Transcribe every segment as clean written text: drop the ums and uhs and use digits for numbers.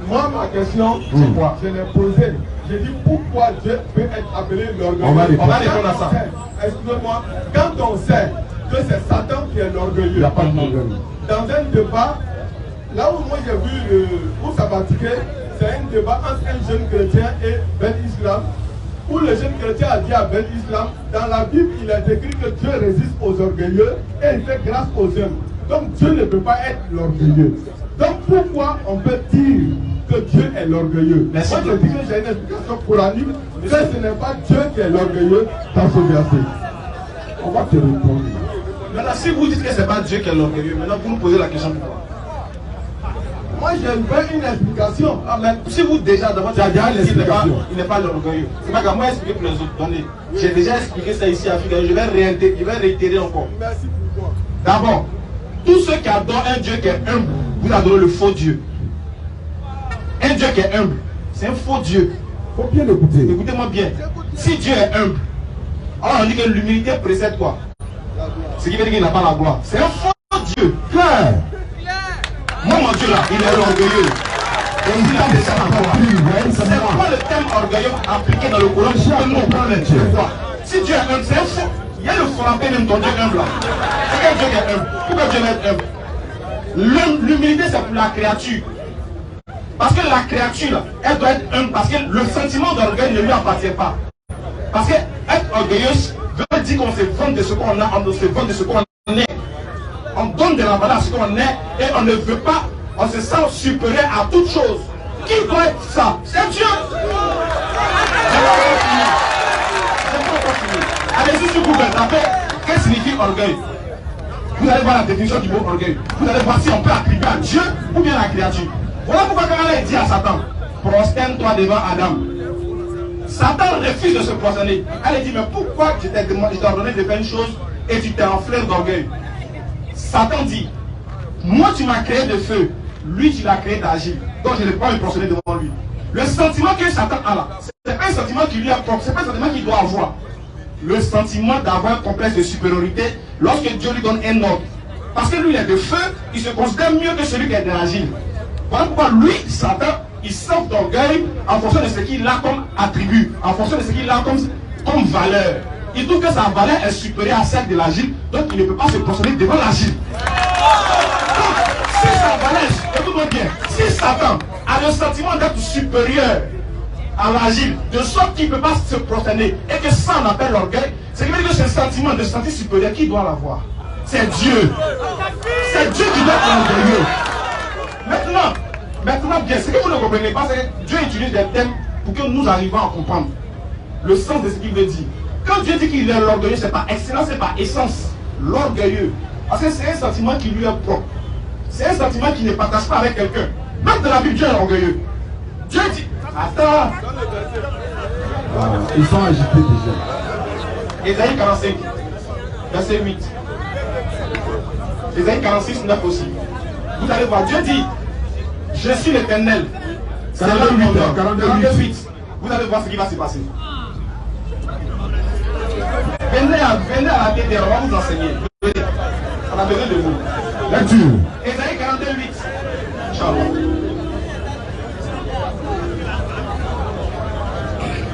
Moi, ma question, c'est quoi? Je l'ai posée. J'ai dit pourquoi Dieu peut être appelé l'orgueilleux. On va répondre à ça. Excusez-moi, quand on sait que c'est Satan qui est l'orgueilleux, il n'y a pas de orgueil. Dans un débat, là où moi j'ai vu où ça va tirer, c'est un débat entre un jeune chrétien et Ben Islam, où le jeune chrétien a dit à Ben Islam, dans la Bible, il est écrit que Dieu résiste aux orgueilleux et il fait grâce aux hommes. Donc Dieu ne peut pas être l'orgueilleux. Donc pourquoi on peut dire que Dieu est l'orgueilleux? Moi je dis que j'ai une explication coranique que ce n'est pas Dieu qui est l'orgueilleux dans ce verset. On va te répondre. Maintenant, si vous dites que ce n'est pas Dieu qui est l'orgueilleux, maintenant vous nous posez la question pourquoi? Moi je veux une explication. Ah, mais si vous déjà d'abord il n'est pas l'orgueilleux. C'est pas qu'à moi expliquer pour les autres. Donnez. J'ai déjà expliqué ça ici à Afrique. Je vais réitérer encore. Merci pour toi. D'abord, tous ceux qui adorent un Dieu qui est humble, vous adorez le faux Dieu. Un Dieu qui est humble, c'est un faux Dieu. Faut bien l'écouter. Écoutez-moi bien. Si Dieu est humble, alors on dit que l'humilité précède quoi? Ce qui veut dire qu'il n'a pas la gloire. C'est un faux Dieu. Claire. Moi, mon Dieu là, il est orgueilleux. Et il a déjà la gloire. C'est quoi le terme orgueilleux appliqué dans le Coran pour que nous comprenions quoi? Si Dieu est humble, c'est un faux. Il y a le frappé même ton Dieu humble là. C'est quel Dieu qui est humble? Pourquoi Dieu est humble? L'humilité c'est pour la créature. Parce que la créature là, elle doit être humble parce que le sentiment d'orgueil ne lui appartient pas. Parce que être orgueilleuse veut dire qu'on se vante de ce qu'on a, on se vante de ce qu'on est. On donne de la valeur à ce qu'on est et on ne veut pas, on se sent supérieur à toute chose. Qui doit être ça? C'est Dieu. Allez-y sur Google, tapez qu'est-ce que signifie orgueil. Vous allez voir la définition du mot orgueil. Vous allez voir si on peut attribuer à Dieu ou bien à la créature. Voilà pourquoi quand elle dit à Satan, prosterne-toi devant Adam. Satan refuse de se prosterner. Elle dit, mais pourquoi je t'ai ordonné de faire une chose et tu t'es enflé d'orgueil? Satan dit, moi tu m'as créé de feu, lui tu l'as créé d'agir. Donc je ne peux pas me prosterner devant lui. Le sentiment que Satan a là, c'est un sentiment qui lui est propre, c'est pas un sentiment qu'il doit avoir. Le sentiment d'avoir un complexe de supériorité lorsque Dieu lui donne un ordre. Parce que lui il est de feu, il se considère mieux que celui qui est d'agir. Voilà pourquoi lui, Satan, il sort d'orgueil en fonction de ce qu'il a comme attribut, en fonction de ce qu'il a comme valeur. Il trouve que sa valeur est supérieure à celle de l'agile, donc il ne peut pas se prosterner devant l'agile. Donc, si sa valeur, écoute-moi bien, si Satan a le sentiment d'être supérieur à l'agile, de sorte qu'il ne peut pas se prosterner, et que ça on appelle l'orgueil, c'est que ce sentiment de se sentir supérieur, qui doit l'avoir? C'est Dieu. C'est Dieu qui doit être orgueilleux. Maintenant bien, ce que vous ne comprenez pas, c'est que Dieu utilise des thèmes pour que nous arrivions à comprendre le sens de ce qu'il veut dire. Quand Dieu dit qu'il est l'orgueilleux, c'est pas excellence, c'est pas essence. L'orgueilleux. Parce que c'est un sentiment qui lui est propre. C'est un sentiment qui ne partage pas avec quelqu'un. Même dans la Bible, Dieu est orgueilleux. Dieu dit, attends. Ils sont agités déjà. Ésaïe 45, verset 8. Ésaïe 46, 9 aussi. Vous allez voir, Dieu dit, je suis l'Éternel. C'est là le monde. 48. Vous allez voir ce qui va se passer. Venez à la tête des rois, vous enseigner. On a besoin de vous. Lecture. Ésaïe 48. Inch'Allah.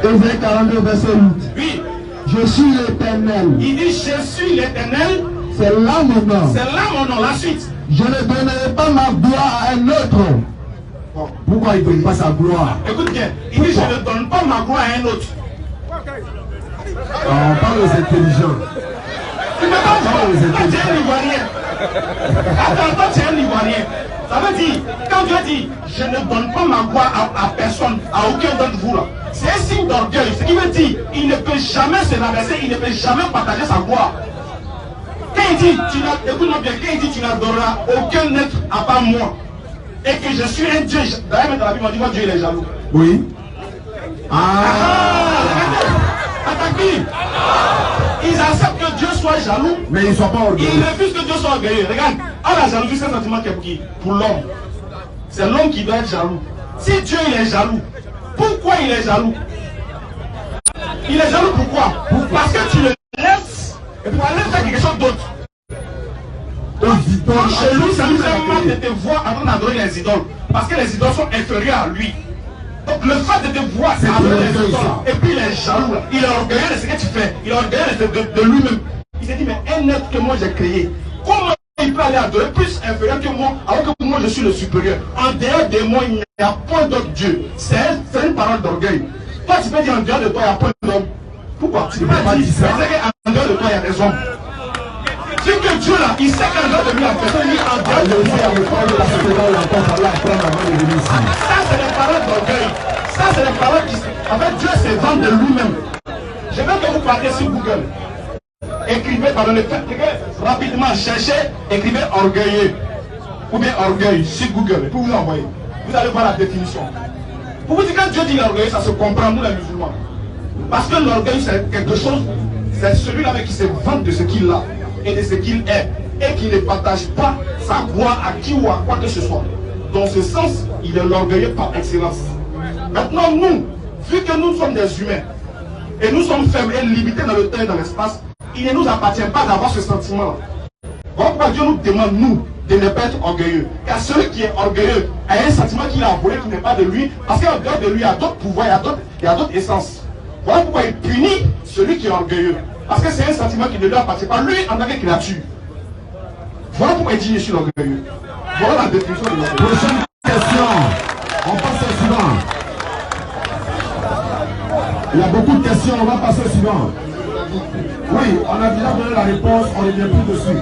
Ésaïe 42, verset 8. Oui. Je suis l'Éternel. Il dit, je suis l'Éternel. C'est là mon nom. C'est là mon nom. La suite. Je ne donnerai pas ma gloire à un autre. Bon. Pourquoi il ne donne pas sa gloire? Écoute bien. Il dit, je ne donne pas ma gloire à un autre. On parle aux intelligents. Tu me donnes toi, tu es un Ivoirien. Attends, toi tu es un Ivoirien. Ça veut dire, quand Dieu dit, je ne donne pas ma gloire à personne, à aucun d'entre vous là, c'est un signe d'orgueil. Ce qui veut dire, il ne peut jamais se rabaisser, il ne peut jamais partager sa gloire. Quand il dit, écoute-moi bien, quand il dit, tu n'adoreras aucun être à part moi, et que je suis un Dieu, d'ailleurs dans la Bible on dit, moi Dieu il est jaloux. Oui. Ils acceptent que Dieu soit jaloux, mais ils ne sont pas orgueilleux. Ils refusent que Dieu soit orgueilleux. Regarde, la jalousie, c'est un sentiment qui est pour qui? Pour l'homme. C'est l'homme qui doit être jaloux. Si Dieu il est jaloux, pourquoi il est jaloux? Il est jaloux pourquoi? Parce que tu le laisses et pour aller faire quelque chose d'autre. aux idoles. Chez lui, ça nous aime pas de te voir en train d'adorer les idoles. Parce que les idoles sont inférieures à lui. Donc le fait de te voir adorer les idoles, et puis il est jaloux, il est orgueilleux de ce que tu fais, il est orgueilleux de lui-même. Il s'est dit, mais un être que moi j'ai créé, comment il peut aller adorer plus inférieur que moi, alors que moi je suis le supérieur? En dehors de moi, il n'y a point d'autre Dieu. C'est une parole d'orgueil. Toi, tu peux dire en dehors de toi, il n'y a point d'homme. Pourquoi? Tu ne peux pas dire ça. Parce qu'en dehors de toi, il y a des hommes. C'est que Dieu là, il sait qu'en dehors de lui, il y a personne, il dit en dehors de lui, il y a ça, c'est les paroles d'orgueil. Ça, c'est les paroles qui. En fait, Dieu se vend de lui-même. Je veux que vous partez sur Google. Écrivez, pardonnez, rapidement, cherchez, écrivez orgueilleux. Ou bien orgueil sur Google. Et puis vous l'envoyez. Vous allez voir la définition. Pour vous dire, quand Dieu dit l'orgueil, ça se comprend, nous les musulmans. Parce que l'orgueil, c'est quelque chose, c'est celui-là qui se vante de ce qu'il a et de ce qu'il est. Et qui ne partage pas sa gloire à qui ou à quoi que ce soit. Dans ce sens, il est l'orgueilleux par excellence. Maintenant, nous, vu que nous sommes des humains, et nous sommes faibles et limités dans le temps et dans l'espace, il ne nous appartient pas d'avoir ce sentiment-là. Voilà pourquoi Dieu nous demande, nous, de ne pas être orgueilleux. Car celui qui est orgueilleux a un sentiment qu'il a volé qui n'est pas de lui, parce qu'en dehors de lui, il y a d'autres pouvoirs, il y a d'autres essences. Voilà pourquoi il punit celui qui est orgueilleux. Parce que c'est un sentiment qui ne lui appartient pas, lui en tant que créature. Voilà pourquoi il dit je suis l'orgueilleux. Voilà la définition de l'orgueil. Prochaine question. On passe au suivant. Il y a beaucoup de questions, on va passer au suivant. Oui, on a déjà donné la réponse, on ne revient plus dessus.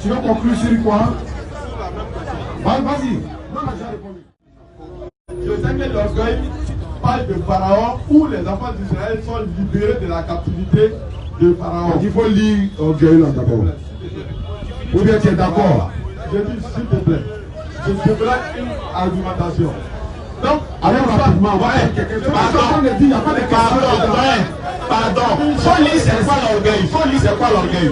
Tu veux conclure sur quoi? Vas-y. Non, on a déjà répondu. Je sais que l'orgueil parle de Pharaon où les enfants d'Israël sont libérés de la captivité de Pharaon. Il faut lire orgueil là d'abord. Ou bien tu es d'accord? Je dis s'il te plaît, je développe une argumentation. Donc, alors rapidement, pardon, faut lire c'est quoi l'orgueil, faut lire c'est quoi l'orgueil.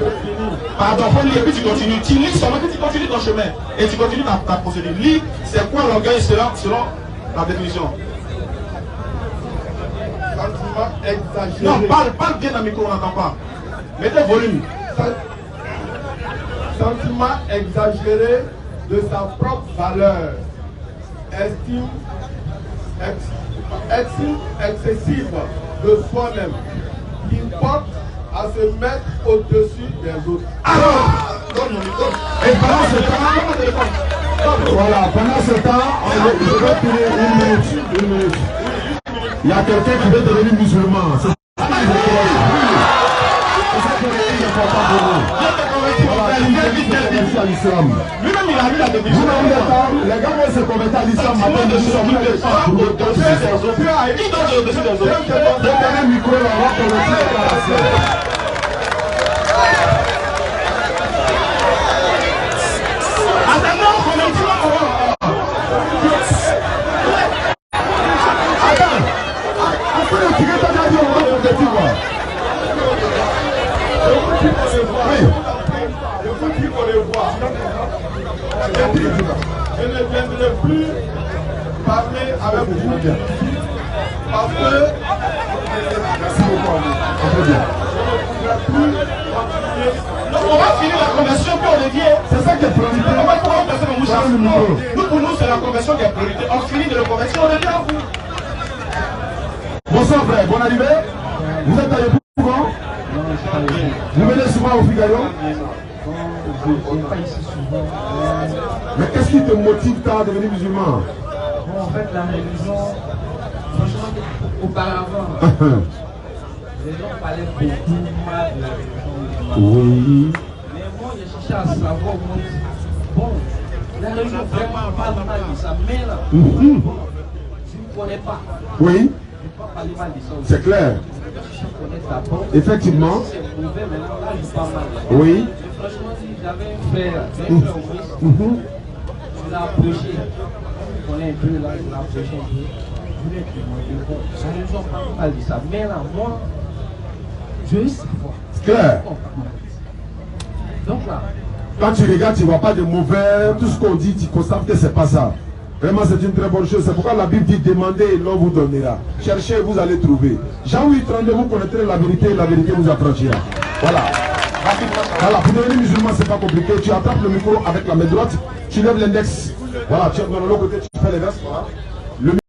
Pardon, faut lire et puis tu continues, tu lis seulement que tu continues ton chemin et tu continues ta procédure. Lis c'est quoi l'orgueil selon la définition. Sentiment exagéré. Non, parle bien dans le micro, on n'entend pas. Mettez volume. Sentiment exagéré de sa propre valeur. Estime excessive de soi-même. Qui porte à se mettre au-dessus des autres. Alors, donne mon micro. Et pendant ce temps, voilà, pendant ce temps, je vais finir une minute. Il y a quelqu'un qui veut devenir musulman. C'est ça qui est important pour nous. Voilà, il vient vite à l'islam. Lui-même, il a eu la définition. Les gars vont se convertir à l'islam. Sentiment de soumis de soi au-dessus des autres. Qui donne au-dessus des autres? Donnez le micro, on va commencer la déclaration. Attends, on est Je ne viendrai plus parler avec vous parce que merci beaucoup. on va finir la conversion puis on devient. C'est ça qui est priorité. On va pouvoir passer dans nous. Nous pour nous c'est la conversion qui est priorité. On finit de la conversion, on devient à vous. Bonsoir frère, bonne arrivée. Vous êtes allé souvent? Vous venez souvent au Figaro? Mais qu'est-ce qui te motive tant à devenir musulman? Bon, en fait, la religion, franchement, auparavant, les gens parlaient beaucoup mal de la religion. Oui. Mais moi, j'ai cherché à savoir, moi, bon, la religion vraiment parle mal de ça, mais là, bon, je ne connais pas. Oui. Je ne peux pas parler mal de ça aussi. C'est clair. Je connais d'abord. Effectivement. C'est mauvais, maintenant, là, je parle mal. Oui. Franchement, si j'avais un frère je l'ai approché. On est un peu là, je l'ai approché un peu. Je voulais te demander, bon, ça ne nous pas mal de ça. Mais là, moi, je veux savoir. C'est clair. Donc là, Quand tu regardes, tu ne vois pas de mauvais. Tout ce qu'on dit, tu constates que ce n'est pas ça. Vraiment, c'est une très bonne chose. C'est pourquoi la Bible dit demandez et l'on vous donnera. Cherchez, vous allez trouver. Jean 8, 32, vous connaîtrez la vérité et la vérité vous affranchira. Voilà. Voilà, pour devenir musulman, c'est pas compliqué. Tu attrapes le micro avec la main droite, tu lèves l'index. Voilà, tu es dans l'autre côté, tu fais les verses. Voilà.